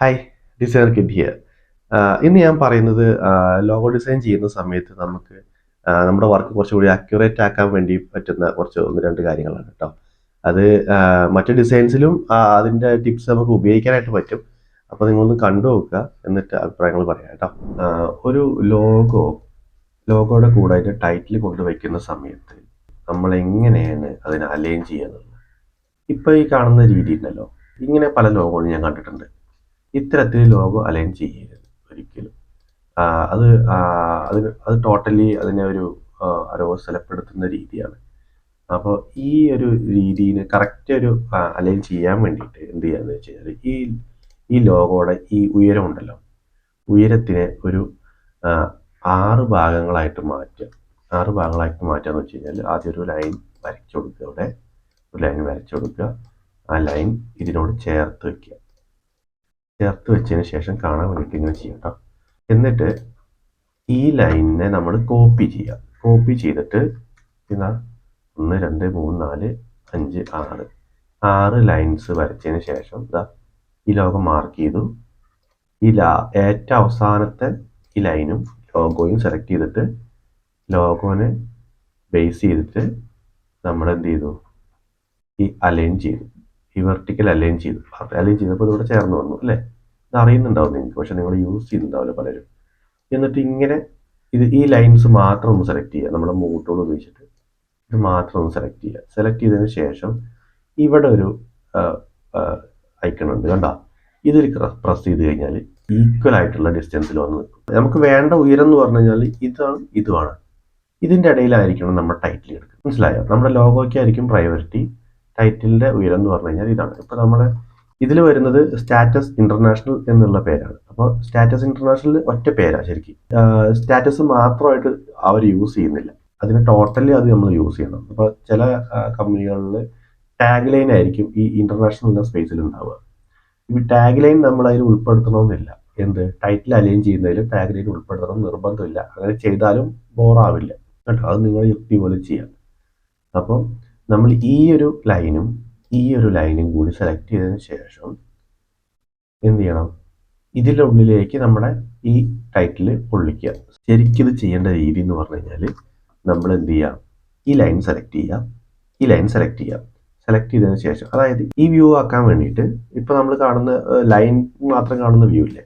Hi, designer kid here. ഇന്ന് ഞാൻ പറയുന്നത് ലോഗോ ഡിസൈൻ ചെയ്യുന്ന സമയത്ത് നമുക്ക് നമ്മുടെ വർക്ക് കുറച്ചുകൂടി അക്യുറേറ്റ് ആക്കാൻ വേണ്ടി പറ്റുന്ന കുറച്ച് 1-2 കാര്യങ്ങളാണ് കേട്ടോ. അത് മറ്റ് ഡിസൈൻസിലും അതിൻ്റെ ടിപ്സ് നമുക്ക് ഉപയോഗിക്കാനായിട്ട് പറ്റും. അപ്പോൾ നിങ്ങളൊന്ന് കണ്ടു നോക്കുക, എന്നിട്ട് അഭിപ്രായങ്ങൾ പറയാം കേട്ടോ. ഒരു ലോഗോയുടെ കൂടെ അതിൻ്റെ ടൈറ്റിൽ കൊണ്ടുവയ്ക്കുന്ന സമയത്ത് നമ്മൾ എങ്ങനെയാണ് അതിനെ അലൈൻ ചെയ്യുന്നത്? ഇപ്പോൾ ഈ കാണുന്ന രീതി ഉണ്ടല്ലോ, ഇങ്ങനെ പല ലോഗോകളും ഞാൻ കണ്ടിട്ടുണ്ട്. ഇത്തരത്തിൽ ലോഗോ അലൈൻ ചെയ്യരുത് ഒരിക്കലും. അത് അത് ടോട്ടലി അതിനെ ഒരു അരോസരപ്പെടുത്തുന്ന രീതിയാണ്. അപ്പോൾ ഈ ഒരു രീതിയിൽ കറക്റ്റ് ഒരു അലൈൻ ചെയ്യാൻ വേണ്ടിയിട്ട് എന്ത് ചെയ്യാന്ന് വെച്ച് കഴിഞ്ഞാൽ ഈ ലോഗോയുടെ ഈ ഉയരം ഉണ്ടല്ലോ, ഉയരത്തിനെ ഒരു 6 ഭാഗങ്ങളായിട്ട് മാറ്റുക. 6 ഭാഗങ്ങളായിട്ട് മാറ്റുക എന്ന് വെച്ച് കഴിഞ്ഞാൽ ആദ്യം ഒരു ലൈൻ വരച്ചു കൊടുക്കുക. ഇവിടെ ഒരു ലൈൻ വരച്ചു കൊടുക്കുക. ആ ലൈൻ ഇതിനോട് ചേർത്ത് വയ്ക്കുക. ചേർത്ത് വെച്ചതിന് ശേഷം കാണാൻ വേണ്ടിയിട്ട് ഇങ്ങനെ ചെയ്യട്ടോ. എന്നിട്ട് ഈ ലൈനിനെ നമ്മൾ കോപ്പി ചെയ്യുക. കോപ്പി ചെയ്തിട്ട് പിന്നെ 1 2 3 4 5 6 ലൈൻസ് വരച്ചതിന് ശേഷം ഈ ലോഗോ മാർക്ക് ചെയ്തു. ഏറ്റവും അവസാനത്തെ ഈ ലൈനും ലോഗോയും സെലക്ട് ചെയ്തിട്ട് ലോഗോനെ ബേസ് ചെയ്തിട്ട് നമ്മൾ എന്ത് ചെയ്തു, ഈ അലൈൻ ചെയ്തു. ഈ വെർട്ടിക്കൽ അലൈൻ ചെയ്തപ്പോൾ ഇതിവിടെ ചേർന്ന് വന്നു അല്ലേ? ഇത് അറിയുന്നുണ്ടാവും നിങ്ങൾക്ക്, പക്ഷെ നിങ്ങൾ യൂസ് ചെയ്യുന്നുണ്ടാവില്ല പലരും. എന്നിട്ട് ഇങ്ങനെ ഈ ലൈൻസ് മാത്രം ഒന്ന് സെലക്ട് ചെയ്യുക. നമ്മുടെ മൂവ് ടൂൾ ഉപയോഗിച്ചിട്ട് ഇത് മാത്രം ഒന്ന് സെലക്ട് ചെയ്യുക. സെലക്ട് ചെയ്തതിന് ശേഷം ഇവിടെ ഒരു ഐക്കൺ ഉണ്ട് കണ്ടോ, ഇതിൽ പ്രസ് ചെയ്ത് കഴിഞ്ഞാൽ ഈക്വൽ ആയിട്ടുള്ള ഡിസ്റ്റൻസിൽ വന്ന് നിൽക്കും. നമുക്ക് വേണ്ട ഉയരം എന്ന് പറഞ്ഞു കഴിഞ്ഞാൽ ഇതുമാണ്. ഇതിൻ്റെ ഇടയിലായിരിക്കണം നമ്മൾ ടൈറ്റിൽ എടുക്കുക. മനസ്സിലായോ? നമ്മുടെ ലോഗോയ്ക്കായിരിക്കും പ്രയോറിറ്റി. ടൈറ്റിലിൻ്റെ ഉയരം എന്ന് പറഞ്ഞു കഴിഞ്ഞാൽ ഇതാണ്. ഇപ്പോൾ നമ്മൾ ഇതിൽ വരുന്നത് സ്റ്റാറ്റസ് ഇന്റർനാഷണൽ എന്നുള്ള പേരാണ്. അപ്പോൾ സ്റ്റാറ്റസ് ഇന്റർനാഷണൽ ഒറ്റ പേരാണ് ശരിക്കും. സ്റ്റാറ്റസ് മാത്രമായിട്ട് അവർ യൂസ് ചെയ്യുന്നില്ല, അതിന് ടോട്ടലി അത് നമ്മൾ യൂസ് ചെയ്യണം. അപ്പോൾ ചില കമ്പനികളിൽ ടാഗ് ലൈൻ ആയിരിക്കും ഈ ഇന്റർനാഷണൽ സ്പേസിൽ ഉണ്ടാവുക. ഈ ടാഗ് ലൈൻ നമ്മൾ അതിൽ ഉൾപ്പെടുത്തണമെന്നില്ല. ടൈറ്റിൽ അലൈൻ ചെയ്യുന്നതിലും ടാഗ് ലൈൻ ഉൾപ്പെടുത്തണം നിർബന്ധമില്ല. അങ്ങനെ ചെയ്താലും ബോറാവില്ല കേട്ടോ. അത് നിങ്ങൾ യുക്തി പോലെ ചെയ്യാം. അപ്പോൾ നമ്മൾ ഈ ഒരു ലൈനും കൂടി സെലക്ട് ചെയ്തതിന് ശേഷം എന്ത് ചെയ്യണം, ഇതിൻ്റെ ഉള്ളിലേക്ക് നമ്മുടെ ഈ ടൈറ്റിൽ പൊള്ളിക്കുക. ശരിക്കും ഇത് ചെയ്യേണ്ട രീതി എന്ന് പറഞ്ഞു കഴിഞ്ഞാൽ നമ്മൾ എന്ത് ചെയ്യുക, ഈ ലൈൻ സെലക്ട് ചെയ്യുക. സെലക്ട് ചെയ്തതിന് ശേഷം, അതായത് ഈ വ്യൂ ആക്കാൻ വേണ്ടിയിട്ട് ഇപ്പോൾ നമ്മൾ കാണുന്ന ലൈൻ മാത്രം കാണുന്ന വ്യൂ ഇല്ലേ,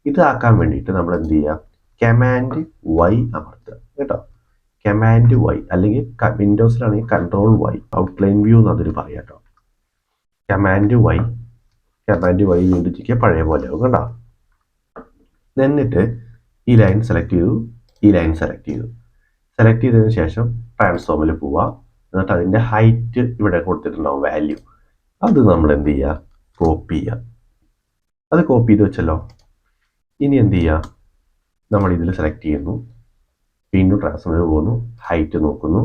ഇത് ആക്കാൻ വേണ്ടിയിട്ട് നമ്മൾ എന്ത് ചെയ്യുക, കമാൻഡ് Y അമർത്തുക കേട്ടോ. കമാൻഡ് Y, അല്ലെങ്കിൽ വിൻഡോസിലാണെങ്കിൽ കൺട്രോൾ Y, ഔട്ട്ലൈൻ വ്യൂ എന്ന് അതിന് പറയാം കേട്ടോ. കമാൻഡ് Y വീണ്ടും ചെയ്യുക, പഴയ പോലെ ആവും കണ്ടോ. എന്നിട്ട് ഈ ലൈൻ സെലക്ട് ചെയ്തു. സെലക്ട് ചെയ്തതിന് ശേഷം ട്രാൻസ്ഫോമിൽ പോവുക. എന്നിട്ട് അതിൻ്റെ ഹൈറ്റ് ഇവിടെ കൊടുത്തിട്ടുണ്ടാവും വാല്യൂ, അത് നമ്മൾ എന്ത് ചെയ്യുക, കോപ്പി ചെയ്യുക. അത് കോപ്പി ചെയ്ത് വെച്ചല്ലോ. ഇനി എന്ത് ചെയ്യുക, നമ്മൾ ഇതിൽ സെലക്ട് ചെയ്യുന്നു, വീണ്ടും ട്രാൻസ്ഫോമിൽ പോകുന്നു, ഹൈറ്റ് നോക്കുന്നു,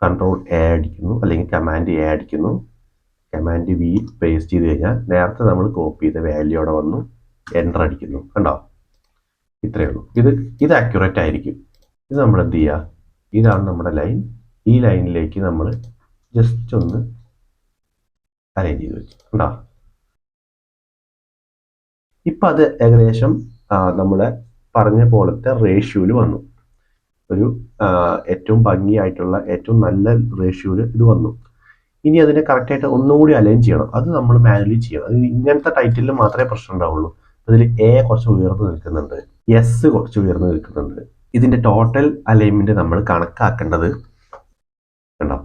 കൺട്രോൾ A അടിക്കുന്നു, അല്ലെങ്കിൽ കമാൻഡ് A അടിക്കുന്നു. കമാൻഡ് V പേസ്റ്റ് ചെയ്ത് കഴിഞ്ഞാൽ നേരത്തെ നമ്മൾ കോപ്പി ചെയ്ത വാല്യൂ അവിടെ വന്നു, എൻ്റർ അടിക്കുന്നു കണ്ടോ. ഇത്രയേ ഉള്ളൂ. ഇത് അക്യുറേറ്റ് ആയിരിക്കും. ഇത് നമ്മൾ എന്ത് ചെയ്യുക, ഇതാണ് നമ്മുടെ ലൈൻ. ഈ ലൈനിലേക്ക് നമ്മൾ ജസ്റ്റ് ഒന്ന് അറേഞ്ച് ചെയ്ത് വെച്ചു കണ്ടോ. ഇപ്പം അത് ഏകദേശം നമ്മളെ പറഞ്ഞ പോലത്തെ റേഷ്യോയിൽ വന്നു. ഒരു ഏറ്റവും ഭംഗിയായിട്ടുള്ള ഏറ്റവും നല്ല റേഷ്യോയിൽ ഇത് വന്നു. ഇനി അതിനെ കറക്റ്റായിട്ട് ഒന്നുകൂടി അലൈൻ ചെയ്യണം. അത് നമ്മൾ മാനുവലി ചെയ്യണം. അത് ഇങ്ങനത്തെ ടൈറ്റിലിൽ മാത്രമേ പ്രശ്നം ഉണ്ടാവുള്ളൂ. അതിൽ A കുറച്ച് ഉയർന്നു നിൽക്കുന്നുണ്ട്, S കുറച്ച് ഉയർന്നു നിൽക്കുന്നുണ്ട്. ഇതിൻ്റെ ടോട്ടൽ അലൈൻമെൻറ്റ് നമ്മൾ കണക്കാക്കേണ്ടത് കണ്ടോ,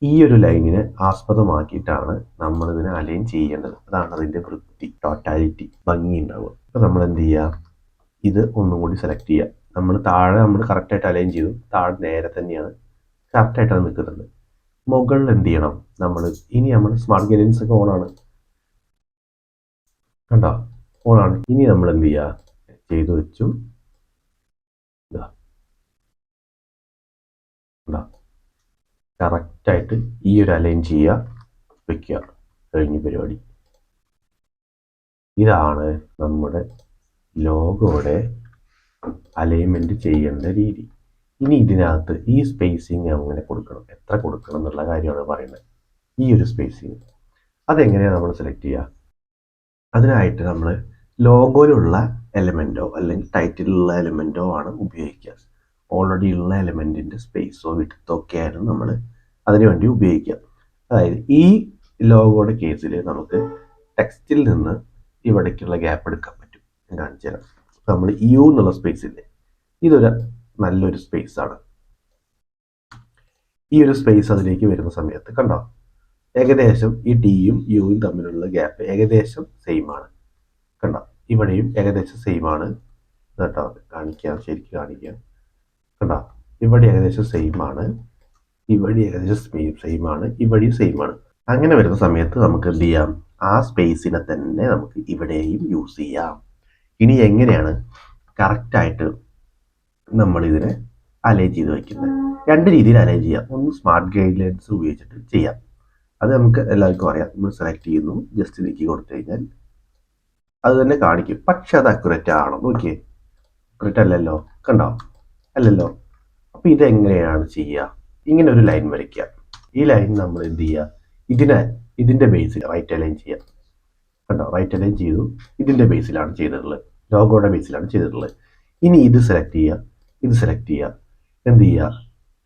ഈ ഒരു ലൈനിനെ ആസ്പദമാക്കിയിട്ടാണ് നമ്മൾ ഇതിനെ അലൈൻ ചെയ്യേണ്ടത്. അതാണ് അതിൻ്റെ വൃത്തി, ടോട്ടാലിറ്റി, ഭംഗി ഉണ്ടാവുക. അപ്പോൾ നമ്മൾ എന്ത് ചെയ്യുക, ഇത് ഒന്നും കൂടി സെലക്ട് ചെയ്യുക. നമ്മൾ കറക്റ്റായിട്ട് അലൈൻ ചെയ്തു, താഴെ നേരെ തന്നെയാണ് കറക്റ്റായിട്ട് അത് നിൽക്കുന്നുണ്ട്. മുകളിൽ എന്ത് ചെയ്യണം, നമ്മൾ സ്മാർട്ട് ഗൈഡൻസ് ഒക്കെ ഓണാണ് കണ്ടോ, ഓണാണ്. ഇനി നമ്മൾ എന്ത് ചെയ്യുക, ചെയ്തു വെച്ചു, കറക്റ്റായിട്ട് ഈ ഒരു അലൈൻ ചെയ്യുക, വെക്കുക, കഴിഞ്ഞ പരിപാടി. ഇതാണ് നമ്മുടെ ലോഗോയുടെ അലൈൻമെൻറ്റ് ചെയ്യേണ്ട രീതി. ഇനി ഇതിനകത്ത് ഈ സ്പേസിങ് അങ്ങനെ കൊടുക്കണം, എത്ര കൊടുക്കണം എന്നുള്ള കാര്യമാണ് പറയുന്നത്. ഈ ഒരു സ്പേസിങ് അതെങ്ങനെയാണ് നമ്മൾ സെലക്ട് ചെയ്യുക? അതിനായിട്ട് നമ്മൾ ലോഗോയിലുള്ള എലമെൻറ്റോ അല്ലെങ്കിൽ ടൈറ്റിലുള്ള എലമെൻറ്റോ ആണ് ഉപയോഗിക്കുക. ഓൾറെഡി ഉള്ള എലമെൻറ്റിൻ്റെ സ്പേസോ വിഡ്ത്തോ ഒക്കെയാണ് നമ്മൾ അതിനു വേണ്ടി ഉപയോഗിക്കുക. അതായത് ഈ ലോഗോയുടെ കേസിൽ നമുക്ക് ടെക്സ്റ്റിൽ നിന്ന് ഇവിടേക്കുള്ള ഗ്യാപ്പ് എടുക്കാൻ പറ്റും. ഞാൻ കാണിച്ചു തരാം. നമ്മൾ യു എന്നുള്ള സ്പേസ് ഇല്ലേ, ഇതൊരു നല്ലൊരു സ്പേസ് ആണ്. ഈ ഒരു സ്പേസ് അതിലേക്ക് വരുന്ന സമയത്ത് കണ്ടോ, ഏകദേശം ഈ ടിയും യുവും തമ്മിലുള്ള ഗ്യാപ്പ് ഏകദേശം സെയിം ആണ്. കണ്ടോ, ഇവിടെയും ഏകദേശം സെയിം ആണ് കേട്ടോ. കാണിക്കാം, ശരിക്കും കാണിക്കാം. കണ്ടോ, ഇവിടെ ഏകദേശം സെയിം ആണ്, ഇവിടെ ഏകദേശം സെയിം ആണ്, ഇവിടെയും സെയിം ആണ്. അങ്ങനെ വരുന്ന സമയത്ത് നമുക്ക് എന്ത് ചെയ്യാം, ആ സ്പേസിനെ തന്നെ നമുക്ക് ഇവിടെയും യൂസ് ചെയ്യാം. ഇനി എങ്ങനെയാണ് കറക്റ്റായിട്ട് നമ്മളിതിനെ അലൈൻ ചെയ്ത് വയ്ക്കുന്നത്? രണ്ട് രീതിയിൽ അലൈൻ ചെയ്യാം. ഒന്ന് സ്മാർട്ട് ഗൈഡ് ലൈൻസ് ഉപയോഗിച്ചിട്ട് ചെയ്യാം. അത് നമുക്ക് എല്ലാവർക്കും അറിയാം. നമ്മൾ സെലക്ട് ചെയ്യുന്നു, ജസ്റ്റ് നീക്കി കൊടുത്തു കഴിഞ്ഞാൽ അത് തന്നെ കാണിക്കും. പക്ഷെ അത് അക്യുറേറ്റ് ആണോ നോക്കിയേ, അക്യുറേറ്റ് അല്ലല്ലോ. കണ്ടോ, അല്ലല്ലോ. അപ്പോൾ ഇതെങ്ങനെയാണ് ചെയ്യുക? ഇങ്ങനെ ഒരു ലൈൻ വരയ്ക്കുക. ഈ ലൈൻ നമ്മൾ എന്ത് ചെയ്യുക, ഇതിൻ്റെ ബേസിൽ റൈറ്റ് അലൈൻ ചെയ്യാം. കണ്ടോ, റൈറ്റ് അലൈൻ ചെയ്തു. ഇതിൻ്റെ ബേസിലാണ് ചെയ്തിട്ടുള്ളത്, ലോഗോയുടെ ബേസിലാണ് ചെയ്തിട്ടുള്ളത്. ഇനി ഇത് സെലക്ട് ചെയ്യുക, ഇത് സെലക്ട് ചെയ്യുക. എന്ത് ചെയ്യുക,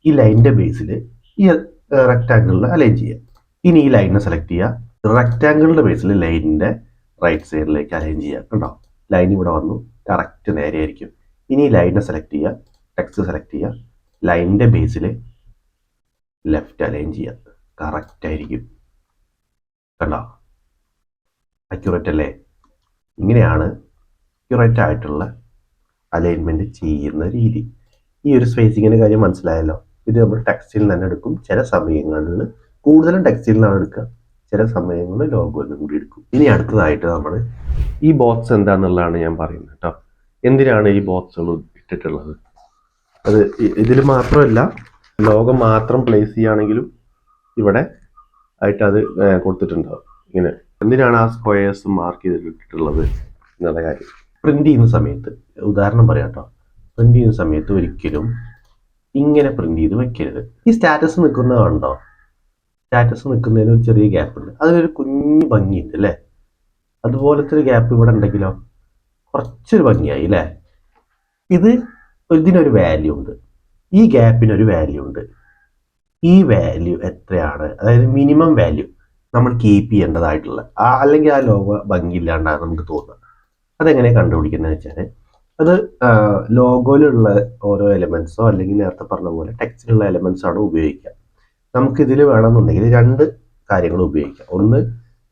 ഈ ലൈനിൻ്റെ ബേസിൽ ഈ റെക്റ്റാങ്കിളിൽ അലൈൻ ചെയ്യുക. ഇനി ഈ ലൈനിനെ സെലക്ട് ചെയ്യുക, റെക്റ്റാങ്കിളിൻ്റെ ബേസിൽ ലൈനിൻ്റെ റൈറ്റ് സൈഡിലേക്ക് അലൈൻ ചെയ്യുക. കണ്ടോ, ലൈൻ ഇവിടെ വന്നു, കറക്റ്റ് നേരെ ആയിരിക്കും. ഇനി ഈ ലൈനിനെ സെലക്ട് ചെയ്യുക, ടെക്സ്റ്റ് സെലക്ട് ചെയ്യുക, ലൈനിൻ്റെ ബേസിൽ ലെഫ്റ്റ് അലൈൻ ചെയ്യുക, കറക്റ്റ് ആയിരിക്കും. കണ്ടോ, അക്യുറേറ്റ് അല്ലേ? ഇങ്ങനെയാണ് അക്യുറേറ്റ് ആയിട്ടുള്ള അലൈൻമെൻറ്റ് ചെയ്യുന്ന രീതി. ഈ ഒരു സ്പേസിങ്ങിൻ്റെ കാര്യം മനസ്സിലായല്ലോ. ഇത് നമ്മൾ ടെക്സ്റ്റിൽ തന്നെ എടുക്കും. ചില സമയങ്ങളിൽ കൂടുതലും ടെക്സ്റ്റിൽ നിന്നാണ് എടുക്കുക, ചില സമയങ്ങളിൽ ലോഗോയിൽ കൂടി എടുക്കും. ഇനി അടുത്തതായിട്ട് നമ്മൾ ഈ ബോക്സ് എന്താണെന്നുള്ളതാണ് ഞാൻ പറയുന്നത് കേട്ടോ. എന്തിനാണ് ഈ ബോക്സുകൾ ഇട്ടിട്ടുള്ളത്? അത് ഇതിൽ മാത്രമല്ല, ലോഗോ മാത്രം പ്ലേസ് ചെയ്യുകയാണെങ്കിലും ഇവിടെ ആയിട്ട് അത് കൊടുത്തിട്ടുണ്ടാവും. ഇങ്ങനെ എന്തിനാണ് ആ സ്ക്വയേഴ്സ് മാർക്ക് ചെയ്തിട്ടുള്ളത് എന്നുള്ള കാര്യം. പ്രിന്റ് ചെയ്യുന്ന സമയത്ത് ഉദാഹരണം പറയാം കേട്ടോ. പ്രിന്റ് ചെയ്യുന്ന സമയത്ത് ഒരിക്കലും ഇങ്ങനെ പ്രിന്റ് ചെയ്ത് വെക്കരുത്. ഈ സ്റ്റാറ്റസ് നിൽക്കുന്നതുണ്ടോ, സ്റ്റാറ്റസ് നിൽക്കുന്നതിന് ഒരു ചെറിയ ഗ്യാപ്പ് ഉണ്ട്, അതിനൊരു കുഞ്ഞു ഭംഗിയുണ്ട് അല്ലേ? അതുപോലത്തെ ഒരു ഗ്യാപ്പ് ഇവിടെ ഉണ്ടെങ്കിലോ കുറച്ചൊരു ഭംഗിയായി അല്ലേ? ഇതിനൊരു വാല്യൂ ഉണ്ട്, ഈ ഗ്യാപ്പിനൊരു വാല്യൂ ഉണ്ട്. ഈ വാല്യൂ എത്രയാണ്, അതായത് മിനിമം വാല്യൂ നമ്മൾ കീപ്പ് ചെയ്യേണ്ടതായിട്ടുള്ള, അല്ലെങ്കിൽ ആ ലോഗോ ഭംഗിയില്ലാണ്ടാണ് നമുക്ക് തോന്നുന്നത്. അതെങ്ങനെ കണ്ടുപിടിക്കുന്നത് വെച്ചാൽ, അത് ലോഗോയിലുള്ള ഓരോ എലമെൻസോ അല്ലെങ്കിൽ നേരത്തെ പറഞ്ഞ പോലെ ടെക്സ്റ്റിലുള്ള എലമെൻസ് ആണ് ഉപയോഗിക്കുക. നമുക്കിതിൽ വേണമെന്നുണ്ടെങ്കിൽ രണ്ട് കാര്യങ്ങൾ ഉപയോഗിക്കാം. ഒന്ന്,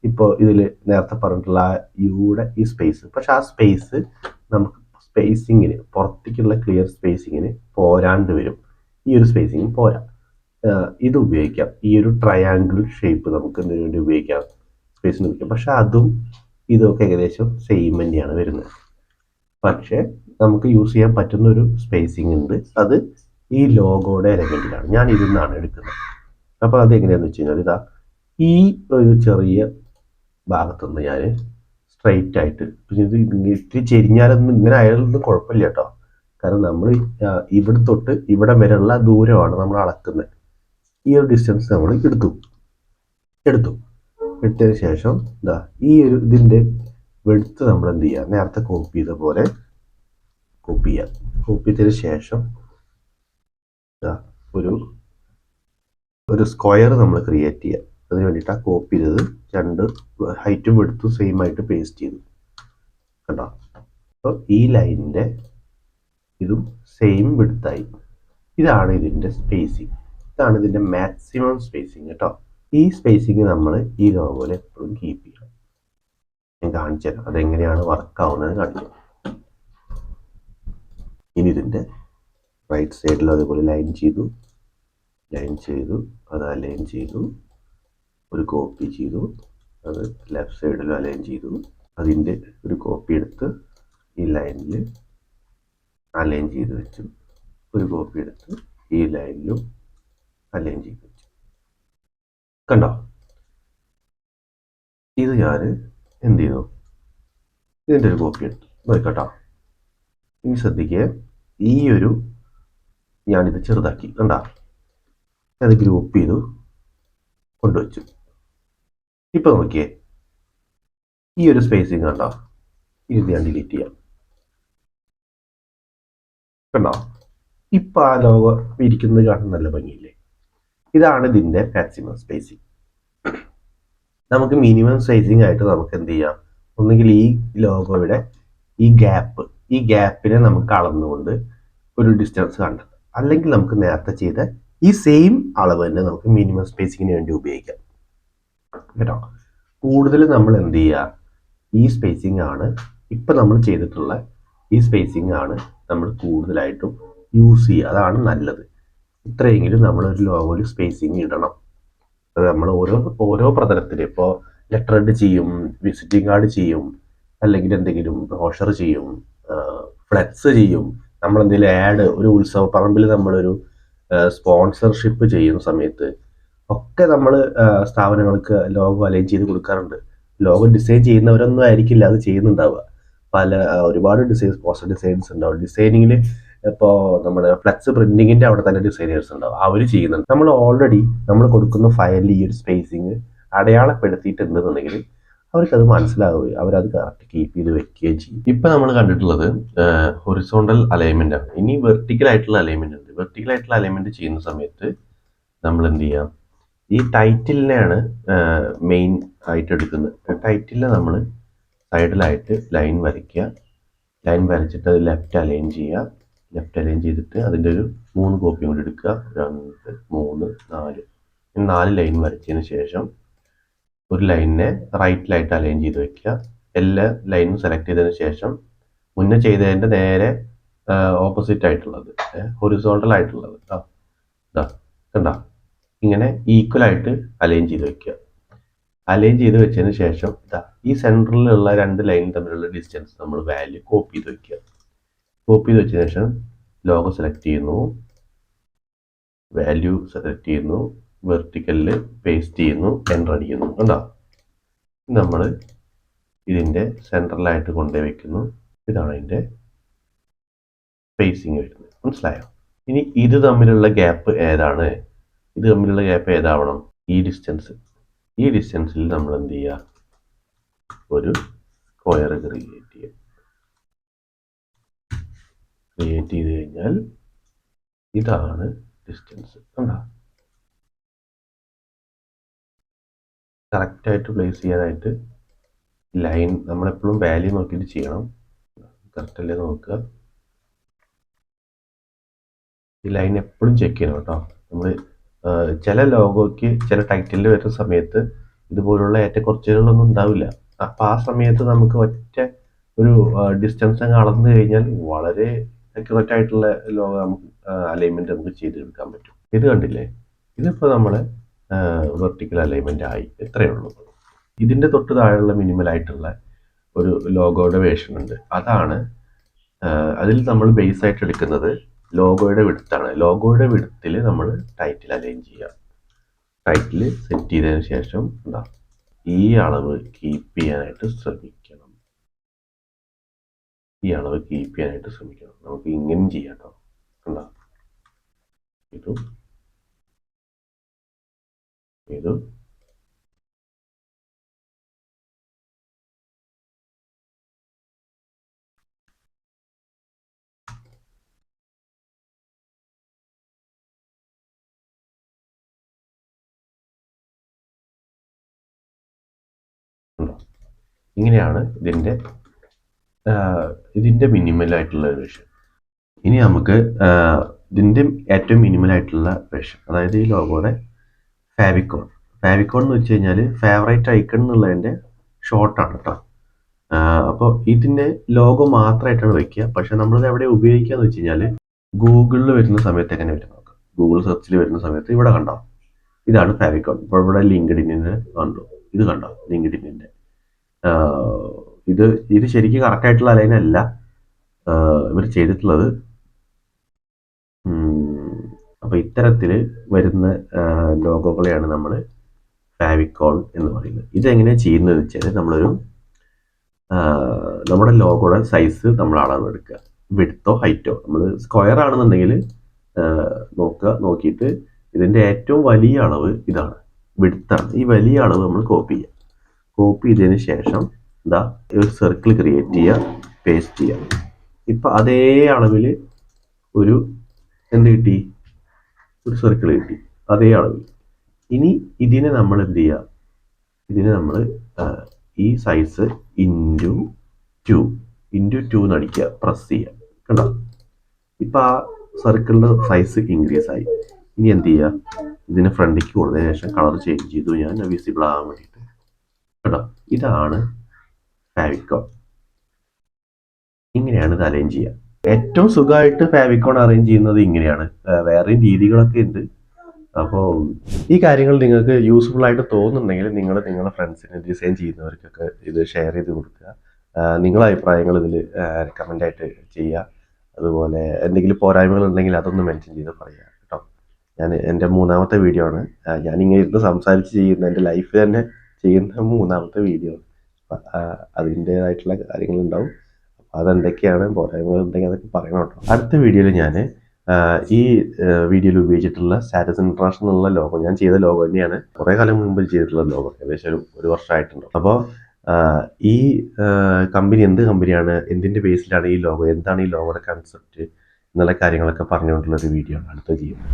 ഇപ്പോൾ ഇതിൽ നേരത്തെ പറഞ്ഞിട്ടുള്ള ആ യുടെ ഈ സ്പേസ്, പക്ഷെ ആ സ്പേസ് നമുക്ക് സ്പേസിങ്ങിന് പുറത്തേക്കുള്ള ക്ലിയർ സ്പേസിങ്ങിന് പോരാണ്ട് വരും. ഈ ഒരു സ്പേസിങ് പോരാ, ഇത് ഉപയോഗിക്കാം. ഈ ഒരു ട്രയാങ്കിൾ ഷേപ്പ് നമുക്ക് എന്തിനു വേണ്ടി ഉപയോഗിക്കാം, സ്പേസിന് ഉപയോഗിക്കാം. പക്ഷെ അതും ഇതൊക്കെ ഏകദേശം സെയിം തന്നെയാണ് വരുന്നത്. പക്ഷേ നമുക്ക് യൂസ് ചെയ്യാൻ പറ്റുന്ന ഒരു സ്പേസിങ് ഉണ്ട്, അത് ഈ ലോഗോയുടെ എലമെൻറ്റിലാണ്. ഞാൻ ഇതിൽ നിന്നാണ് എടുക്കുന്നത്. അപ്പോൾ അതെങ്ങനെയാണെന്ന് വെച്ച് കഴിഞ്ഞാൽ, ഇതാ ഈ ഒരു ചെറിയ ഭാഗത്തുനിന്ന് ഞാൻ സ്ട്രെയിറ്റ് ആയിട്ട്, ഇത് ഇത്തിരി ചെരിഞ്ഞാലൊന്നും ഇങ്ങനെ ആയാലൊന്നും കുഴപ്പമില്ല കേട്ടോ. കാരണം നമ്മൾ ഇവിടെ തൊട്ട് ഇവിടെ വരെയുള്ള ദൂരമാണ് നമ്മൾ അളക്കുന്നത്. ഈ ഒരു ഡിസ്റ്റൻസ് നമ്മൾ എടുത്തതിന് ശേഷം ഇതാ ഈ ഒരു ഇതിൻ്റെ വെടുത്ത് നമ്മൾ എന്ത് ചെയ്യുക, നേരത്തെ കോപ്പി ചെയ്ത പോലെ കോപ്പി ചെയ്തതിന് ശേഷം ഒരു സ്ക്വയർ നമ്മൾ ക്രിയേറ്റ് ചെയ്യുക. അതിന് വേണ്ടിയിട്ട് ആ കോപ്പി ചെയ്തത് രണ്ട് ഹൈറ്റും വെടുത്തും സെയിം ആയിട്ട് പേസ്റ്റ് ചെയ്തു. കണ്ടോ, അപ്പോൾ ഈ ലൈനിൻ്റെ ഇതും സെയിം വെടുത്തായി. ഇതാണ് ഇതിൻ്റെ സ്പേസിങ്, ഇതാണ് ഇതിൻ്റെ മാക്സിമം സ്പേസിങ് കേട്ടോ. ഈ സ്പേസിങ് നമ്മൾ ഈ ലോഗോയിൽ എപ്പോഴും കീപ്പ് ചെയ്യണം. ഞാൻ കാണിച്ചു തരാം അതെങ്ങനെയാണ് വർക്കാവുന്നത് കാണിച്ചു. ഇനി ഇതിൻ്റെ റൈറ്റ് സൈഡിൽ അതുപോലെ ലൈൻ ചെയ്തു, അത് അലൈൻ ചെയ്തു, ഒരു കോപ്പി ചെയ്തു, അത് ലെഫ്റ്റ് സൈഡിൽ അലൈൻ ചെയ്തു, അതിൻ്റെ ഒരു കോപ്പി എടുത്ത് ഈ ലൈനിൽ അലൈൻ ചെയ്ത് വെച്ചു, ഒരു കോപ്പി എടുത്ത് ഈ ലൈനിലും അലൈൻ ചെയ്ത് വെച്ചു. കണ്ടോ, ഇത് ഞാൻ എന്ത് ചെയ്തു, ഇതിൻ്റെ ഒരു കോപ്പി എടുത്തു നോക്കട്ടോ. ഇനി ശ്രദ്ധിക്കുക, ഈ ഒരു ഞാനിത് ചെറുതാക്കി, കണ്ടോ, അത് ഗ്രൂപ്പ് ചെയ്തു കൊണ്ടുവച്ചു. ഇപ്പൊ നോക്കിയേ, ഈ ഒരു സ്പേസിങ് കണ്ടോ, ഇത് ഞാൻ ഡിലീറ്റ് ചെയ്യാം. കണ്ടോ, ഇപ്പം ആ ലോഗോ ഇരിക്കുന്നത് കാണാൻ നല്ല ഭംഗിയില്ലേ? ഇതാണ് ഇതിൻ്റെ മാക്സിമം സ്പേസിങ്. നമുക്ക് മിനിമം സ്പേസിങ് ആയിട്ട് നമുക്ക് എന്ത് ചെയ്യാം, ഒന്നുകിൽ ഈ ലോഗോയുടെ ഈ ഗ്യാപ്പിനെ നമുക്ക് അളന്നുകൊണ്ട് ഒരു ഡിസ്റ്റൻസ് കണ്ടെത്താം, അല്ലെങ്കിൽ നമുക്ക് നേരത്തെ ചെയ്ത ഈ സെയിം അളവ് തന്നെ നമുക്ക് മിനിമം സ്പേസിങ്ങിന് വേണ്ടി ഉപയോഗിക്കാം കേട്ടോ. കൂടുതൽ നമ്മൾ എന്ത് ചെയ്യുക, ഈ സ്പേസിങ് ആണ് ഇപ്പം നമ്മൾ ചെയ്തിട്ടുള്ള ഈ സ്പേസിങ് ആണ് നമ്മൾ കൂടുതലായിട്ടും യൂസ് ചെയ്യുക. അതാണ് നല്ലത്. ഇത്രയെങ്കിലും നമ്മളൊരു ലോഗോയിൽ സ്പേസിങ് ഇടണം. അത് നമ്മൾ ഓരോ പ്രതലത്തിൽ ഇപ്പോൾ ലെറ്റർ ഹെഡ് ചെയ്യും, വിസിറ്റിംഗ് കാർഡ് ചെയ്യും, അല്ലെങ്കിൽ എന്തെങ്കിലും ബ്രോഷർ ചെയ്യും, ഫ്ലെക്സ് ചെയ്യും, നമ്മളെന്തെങ്കിലും ആഡ്, ഒരു ഉത്സവ പറമ്പിൽ നമ്മളൊരു സ്പോൺസർഷിപ്പ് ചെയ്യുന്ന സമയത്ത് ഒക്കെ നമ്മൾ സ്ഥാപനങ്ങൾക്ക് ലോഗോ അലൈൻ ചെയ്ത് കൊടുക്കാറുണ്ട്. ലോഗോ ഡിസൈൻ ചെയ്യുന്നവരൊന്നും ആയിരിക്കില്ല അത് ചെയ്യുന്നുണ്ടാവുക. ഒരുപാട് പോസ്റ്റർ ഡിസൈൻസ് ഉണ്ടാവും. ഡിസൈനിങ്ങിൽ ഇപ്പോൾ നമ്മുടെ ഫ്ലെക്സ് പ്രിന്റിങ്ങിന്റെ അവിടെ തന്നെ ഡിസൈനേഴ്സ് ഉണ്ടാവും, അവർ ചെയ്യുന്നുണ്ട്. നമ്മൾ ഓൾറെഡി നമ്മൾ കൊടുക്കുന്ന ഫയലിൽ ഈ ഒരു സ്പേസിങ് അടയാളപ്പെടുത്തിയിട്ടുണ്ടെന്നുണ്ടെങ്കിൽ അവർക്കത് മനസ്സിലാവുകയും അവരത് കറക്റ്റ് കീപ്പ് ചെയ്ത് വെക്കുകയും ചെയ്യും. ഇപ്പം നമ്മൾ കണ്ടിട്ടുള്ളത് ഹൊറിസോണ്ടൽ അലൈൻമെന്റ് ആണ്. ഇനി വെർട്ടിക്കൽ ആയിട്ടുള്ള അലൈൻമെന്റ് ഉണ്ട്. വെർട്ടിക്കൽ ആയിട്ടുള്ള അലൈൻമെന്റ് ചെയ്യുന്ന സമയത്ത് നമ്മൾ എന്ത് ചെയ്യാം, ഈ ടൈറ്റിലിനെയാണ് മെയിൻ ആയിട്ട് എടുക്കുന്നത്. ടൈറ്റിലിനെ നമ്മൾ സൈഡിലായിട്ട് ലൈൻ വരയ്ക്കുക. ലൈൻ വരച്ചിട്ട് അത് ലെഫ്റ്റ് അലൈൻ ചെയ്യുക. ലെഫ്റ്റ് അലൈൻ ചെയ്തിട്ട് അതിൻ്റെ ഒരു 3 കോപ്പിയും കൂടി എടുക്കുക. 2, 3, 4 ലൈൻ വരച്ചതിന് ശേഷം ഒരു ലൈനിനെ റൈറ്റിലായിട്ട് അലൈൻ ചെയ്ത് വെക്കുക. എല്ലാ ലൈനും സെലക്ട് ചെയ്തതിന് ശേഷം മുന്നേ ചെയ്തതിൻ്റെ നേരെ ഓപ്പോസിറ്റ് ആയിട്ടുള്ളത്, ഹൊറിസോണ്ടൽ ആയിട്ടുള്ളത് കണ്ടോ, ഇങ്ങനെ ഈക്വലായിട്ട് അലൈൻ ചെയ്ത് വെക്കുക. അലൈൻ ചെയ്ത് വെച്ചതിന് ശേഷം ഈ സെൻറ്ററിലുള്ള 2 ലൈൻ തമ്മിലുള്ള ഡിസ്റ്റൻസ് നമ്മൾ വാല്യൂ കോപ്പി ചെയ്ത് വെക്കുക. കോപ്പി ചെയ്ത് വെച്ചതിന് ശേഷം ലോഗോ സെലക്ട് ചെയ്യുന്നു, വാല്യൂ സെലക്ട് ചെയ്യുന്നു, വെർട്ടിക്കലിൽ പേസ്റ്റ് ചെയ്യുന്നു, എൻ്റർ അടിക്കുന്നു. കണ്ടോ, നമ്മൾ ഇതിൻ്റെ സെൻട്രലായിട്ട് കൊണ്ടുപോയി വെക്കുന്നു. ഇതാണ് ഇതിൻ്റെ സ്പേസിങ് വരുന്നത്. മനസ്സിലായോ? ഇനി ഇത് തമ്മിലുള്ള ഗ്യാപ്പ് ഏതാണ്? ഇത് തമ്മിലുള്ള ഗ്യാപ്പ് ഏതാവണം? ഈ ഡിസ്റ്റൻസ്. ഈ ഡിസ്റ്റൻസിൽ നമ്മൾ എന്ത് ചെയ്യുക, ഒരു സ്ക്വയർ ക്രിയേറ്റ് ചെയ്യുക. ക്രിയേറ്റ് ചെയ്ത് കഴിഞ്ഞാൽ ഇതാണ് ഡിസ്റ്റൻസ്. കണ്ടോ, കറക്റ്റായിട്ട് പ്ലേസ് ചെയ്യാനായിട്ട് ലൈൻ നമ്മളെപ്പോഴും വാല്യൂ നോക്കിയിട്ട് ചെയ്യണം. കറക്റ്റല്ലേ നോക്കുക. ഈ ലൈൻ എപ്പോഴും ചെക്ക് ചെയ്യണം കേട്ടോ. നമ്മൾ ചില ലോഗോയ്ക്ക് ചില ടൈറ്റിലിൽ വരുന്ന സമയത്ത് ഇതുപോലുള്ള ഏറ്റക്കുറച്ചിലുകളൊന്നും ഉണ്ടാവില്ല. അപ്പം ആ സമയത്ത് നമുക്ക് ഒറ്റ ഒരു ഡിസ്റ്റൻസ് അങ്ങ് അളന്നു കഴിഞ്ഞാൽ വളരെ അക്യുറേറ്റ് ആയിട്ടുള്ള ലോഗോ നമുക്ക് അലൈൻമെൻറ്റ് നമുക്ക് ചെയ്തെടുക്കാൻ പറ്റും. ഇത് കണ്ടില്ലേ, ഇതിപ്പോൾ നമ്മൾ വെർട്ടിക്കൽ അലൈൻമെൻ്റ് ആയി. എത്രയേ ഉള്ളൂ. ഇതിൻ്റെ തൊട്ട് താഴെയുള്ള മിനിമൽ ആയിട്ടുള്ള ഒരു ലോഗോയുടെ വേർഷൻ ഉണ്ട്. അതാണ് അതിൽ നമ്മൾ ബേസ് ആയിട്ട് എടുക്കുന്നത് ലോഗോയുടെ വിഡ്ത്താണ്. ലോഗോയുടെ വിഡ്ത്തിൽ നമ്മൾ ടൈറ്റിൽ അലൈൻ ചെയ്യുക. ടൈറ്റിൽ സെറ്റ് ചെയ്തതിന് ശേഷം ഈ അളവ് കീപ്പ് ചെയ്യാനായിട്ട് ശ്രമിക്കണം. നമുക്ക് ഇങ്ങനെ ചെയ്യാം കേട്ടോ. കണ്ടോ, ഇതും ഇങ്ങനെയാണ് ഇതിൻ്റെ മിനിമലായിട്ടുള്ള വേർഷൻ. ഇനി നമുക്ക് ഇതിൻ്റെ ഏറ്റവും മിനിമലായിട്ടുള്ള വേർഷൻ, അതായത് ഈ ലോഗോയുടെ ഫാവിക്കോൺ എന്ന് വെച്ച് കഴിഞ്ഞാൽ ഫേവറേറ്റ് ഐക്കൺ എന്നുള്ളതിൻ്റെ ഷോർട്ടാണ് കേട്ടോ. അപ്പോൾ ഇതിൻ്റെ ലോഗോ മാത്രമായിട്ടാണ് വയ്ക്കുക. പക്ഷെ നമ്മളിത് എവിടെ ഉപയോഗിക്കുക എന്ന് വെച്ച് കഴിഞ്ഞാൽ ഗൂഗിളിൽ വരുന്ന സമയത്ത് എങ്ങനെ വരും നോക്കാം. ഗൂഗിൾ സെർച്ചിൽ വരുന്ന സമയത്ത് ഇവിടെ കണ്ടോ, ഇതാണ് ഫാവിക്കോൺ. ഇപ്പോൾ ഇവിടെ ലിങ്ക്ഡിനിൻ്റെ കണ്ടോ, ഇത് കണ്ടോ ലിങ്ക്ഡിനിൻ്റെ. ഇത് ശരിക്കും കറക്റ്റായിട്ടുള്ള അലൈനല്ല ഇവർ ചെയ്തിട്ടുള്ളത്. അപ്പോൾ ഇത്തരത്തിൽ വരുന്ന ലോഗോകളെയാണ് നമ്മൾ ഫാവിക്കോൺ എന്ന് പറയുന്നത്. ഇതെങ്ങനെയാണ് ചെയ്യുന്നത് വെച്ചാൽ നമ്മുടെ ലോഗോയുടെ സൈസ് നമ്മൾ അളവെടുക്കുക. വിഡ്ത്തോ ഹൈറ്റോ, നമ്മൾ സ്ക്വയർ ആണെന്നുണ്ടെങ്കിൽ നോക്കിയിട്ട് ഇതിൻ്റെ ഏറ്റവും വലിയ അളവ് ഇതാണ്, വിഡ്ത്താണ്. ഈ വലിയ അളവ് നമ്മൾ കോപ്പി ചെയ്യുക. കോപ്പി ചെയ്തതിന് ശേഷം എന്താ ഒരു സർക്കിൾ ക്രിയേറ്റ് ചെയ്യുക, പേസ്റ്റ് ചെയ്യുക. ഇപ്പം അതേ അളവിൽ ഒരു എന്ത് കിട്ടി, ഒരു സർക്കിൾ കിട്ടി അതേ അളവിൽ. ഇനി ഇതിനെ നമ്മൾ എന്ത് ചെയ്യുക, ഇതിനെ നമ്മൾ ഈ സൈസ് ഇൻറ്റു ടു നടിക്കുക, പ്രസ് ചെയ്യുക. കണ്ടോ, ഇപ്പം ആ സർക്കിളിൻ്റെ സൈസ് ഇൻക്രീസ് ആയി. ഇനി എന്ത് ചെയ്യുക, ഇതിനെ ഫ്രണ്ടിലേക്ക് കൊടുത്തതിന് ശേഷം കളർ ചേഞ്ച് ചെയ്തു ഞാൻ വിസിബിൾ ആകാൻ വേണ്ടിയിട്ട്. കേട്ടോ, ഇതാണ് ഫാവിക്കോൺ. ഇങ്ങനെയാണ് ഇത് അറേഞ്ച് ചെയ്യുക. ഏറ്റവും സുഖമായിട്ട് ഫാവിക്കോൺ അറേഞ്ച് ചെയ്യുന്നത് ഇങ്ങനെയാണ്. വേറെയും രീതികളൊക്കെ ഉണ്ട്. അപ്പോൾ ഈ കാര്യങ്ങൾ നിങ്ങൾക്ക് യൂസ്ഫുൾ ആയിട്ട് തോന്നുന്നുണ്ടെങ്കിൽ നിങ്ങൾ നിങ്ങളുടെ ഫ്രണ്ട്സിന് ഡിസൈൻ ചെയ്യുന്നവർക്കൊക്കെ ഇത് ഷെയർ ചെയ്ത് കൊടുക്കുക. നിങ്ങളുടെ അഭിപ്രായങ്ങൾ ഇതിൽ കമൻ്റായിട്ട് ചെയ്യുക. അതുപോലെ എന്തെങ്കിലും പോരായ്മകൾ ഉണ്ടെങ്കിൽ അതൊന്ന് മെൻഷൻ ചെയ്ത് പറയുക കേട്ടോ. ഞാൻ എൻ്റെ 3ാമത്തെ വീഡിയോ ആണ്. ഞാനിങ്ങനെ ഇരുന്ന് സംസാരിച്ച് ചെയ്യുന്ന, എൻ്റെ ലൈഫ് തന്നെ ചെയ്യുന്ന 3ാമത്തെ വീഡിയോ. അതിൻ്റേതായിട്ടുള്ള കാര്യങ്ങളുണ്ടാവും. അപ്പോൾ അതെന്തൊക്കെയാണ് പോരായ്മകൾ ഉണ്ടെങ്കിൽ അതൊക്കെ പറയണം കേട്ടോ. അടുത്ത വീഡിയോയിൽ ഞാൻ ഈ വീഡിയോയിൽ ഉപയോഗിച്ചിട്ടുള്ള സ്റ്റാറ്റസ് ഇന്റർനാഷണൽ ലോഗോ, ഞാൻ ചെയ്ത ലോഗോ തന്നെയാണ്, കുറേ കാലം മുമ്പ് ചെയ്തിട്ടുള്ള ലോഗോ, ഏകദേശം ഒരു വർഷമായിട്ടുണ്ട്. അപ്പോൾ ഈ കമ്പനി എന്ത് കമ്പനിയാണ്, എന്തിൻ്റെ ബേസിലാണ് ഈ ലോഗോ, എന്താണ് ഈ ലോഗോയുടെ കൺസെപ്റ്റ് എന്നുള്ള കാര്യങ്ങളൊക്കെ പറഞ്ഞുകൊണ്ടുള്ളൊരു വീഡിയോ ആണ് അടുത്ത ചെയ്യുന്നത്.